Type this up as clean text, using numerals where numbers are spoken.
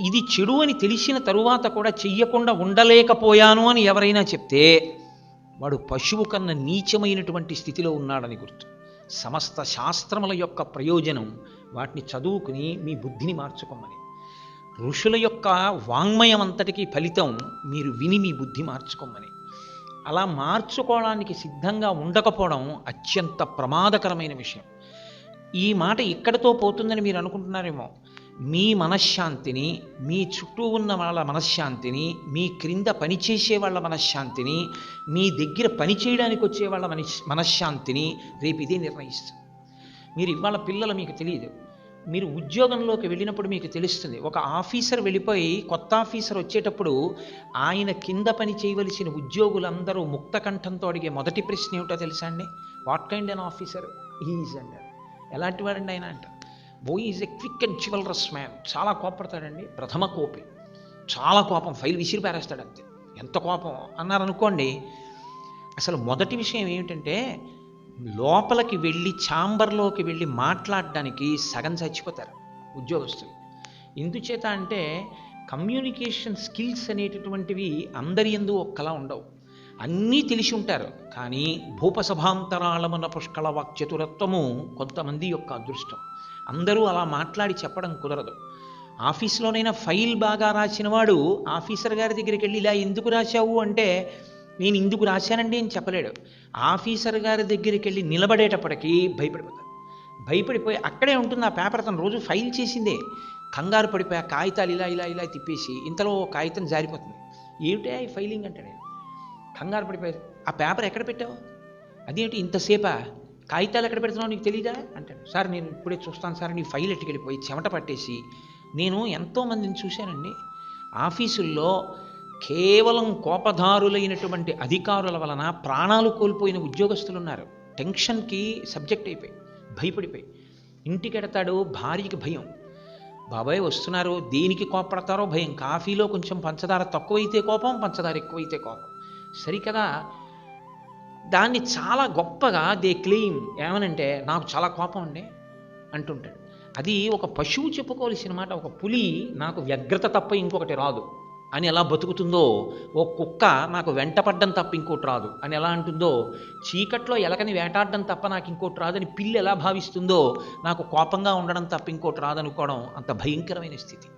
ఇది చెడు అని తెలిసిన తరువాత కూడా చెయ్యకుండా ఉండలేకపోయాను అని ఎవరైనా చెప్తే వాడు పశువు కన్నా నీచమైనటువంటి స్థితిలో ఉన్నాడని గుర్తు. సమస్త శాస్త్రముల యొక్క ప్రయోజనం వాటిని చదువుకుని మీ బుద్ధిని మార్చుకోమని. ఋషుల యొక్క వాంగ్మయం అంతటికీ ఫలితం మీరు విని మీ బుద్ధి మార్చుకోమని. అలా మార్చుకోవడానికి సిద్ధంగా ఉండకపోవడం అత్యంత ప్రమాదకరమైన విషయం. ఈ మాట ఇక్కడితో పోతుందని మీరు అనుకుంటున్నారేమో. మీ మనశ్శాంతిని, మీ చుట్టూ ఉన్న వాళ్ళ మనశ్శాంతిని, మీ క్రింద పనిచేసే వాళ్ళ మనశ్శాంతిని, మీ దగ్గర పనిచేయడానికి వచ్చే వాళ్ళ మనశ్శాంతిని రేపు ఇదే నిర్ణయిస్తుంది. మీరు ఇవాళ పిల్లలు మీకు తెలియదు, మీరు ఉద్యోగంలోకి వెళ్ళినప్పుడు మీకు తెలుస్తుంది. ఒక ఆఫీసర్ వెళ్ళిపోయి కొత్త ఆఫీసర్ వచ్చేటప్పుడు ఆయన కింద పని చేయవలసిన ఉద్యోగులందరూ ముక్తకంఠంతో అడిగే మొదటి ప్రశ్న ఏమిటో తెలుసా అండి? What kind an officer is అంటారు. ఎలాంటి వాడండి ఆయన అంటారు. Boy is a quick and chivalrous man. చాలా కోపడతాడండి, ప్రథమ కోపి, చాలా కోపం, ఫైల్ విసిరి పారేస్తాడు అంతే. ఎంత కోపం అన్నారనుకోండి. అసలు మొదటి విషయం ఏమిటంటే లోపలికి వెళ్ళి ఛాంబర్లోకి వెళ్ళి మాట్లాడడానికి సగం చచ్చిపోతారు ఉద్యోగస్తులు. ఎందుచేత అంటే కమ్యూనికేషన్ స్కిల్స్ అనేటటువంటివి అందరి యందు ఒక్కలా ఉండవు. అన్నీ తెలిసి ఉంటారు, కానీ భూపసభాంతరాళమున పుష్కళ వాక్చతురత్వము కొంతమంది యొక్క అదృష్టం. అందరూ అలా మాట్లాడి చెప్పడం కుదరదు. ఆఫీస్లోనైనా ఫైల్ బాగా రాసిన వాడు ఆఫీసర్ గారి దగ్గరికి వెళ్ళి ఇలా ఎందుకు రాశావు అంటే నేను ఇందుకు రాశానండి అని చెప్పలేడు. ఆఫీసర్ గారి దగ్గరికి వెళ్ళి నిలబడేటప్పటికీ భయపడిపోతాడు. భయపడిపోయి అక్కడే ఉంటుంది ఆ పేపర్, అతను రోజు ఫైల్ చేసిందే. కంగారు పడిపోయి ఆ కాగితాలు ఇలా ఇలా ఇలా తిప్పేసి ఇంతలో కాగితం జారిపోతుంది. ఏమిటా ఈ ఫైలింగ్ అంటాడు. కంగారు పడిపోయి ఆ పేపర్ ఎక్కడ పెట్టావు, అదేంటి ఇంతసేపా, కాగితాలు ఎక్కడ పెడుతున్నావు నీకు తెలీదా అంటాడు. సార్ నేను ఇప్పుడే చూస్తాను సార్, నీ ఫైల్ ఎట్టుకెళ్ళిపోయి చెమట పట్టేసి. నేను ఎంతోమందిని చూశానండి ఆఫీసుల్లో కేవలం కోపదారులైనటువంటి అధికారుల వలన ప్రాణాలు కోల్పోయిన ఉద్యోగస్తులు ఉన్నారు. టెన్షన్కి సబ్జెక్ట్ అయిపోయి భయపడిపోయి ఇంటికి ఎడతాడు. భార్యకి భయం, బాబాయ్ వస్తున్నారు, దేనికి కోపడతారో భయం. కాఫీలో కొంచెం పంచదార తక్కువైతే కోపం, పంచదార ఎక్కువైతే కోపం. సరికదా దాన్ని చాలా గొప్పగా దే క్లెయిమ్ ఏమనంటే నాకు చాలా కోపం అండి అంటుంటాడు. అది ఒక పశువు చెప్పుకోవాల్సిన మాట. ఒక పులి నాకు వ్యగ్రత తప్ప ఇంకొకటి రాదు అని ఎలా బతుకుతుందో, ఓ కుక్క నాకు వెంటపడ్డం తప్ప ఇంకోటి రాదు అని ఎలా అంటుందో, చీకట్లో ఎలకని వేటాడడం తప్ప నాకు ఇంకోటి రాదని పిల్లి ఎలా భావిస్తుందో, నాకు కోపంగా ఉండడం తప్ప ఇంకోటి రాదనుకోవడం అంత భయంకరమైన స్థితి.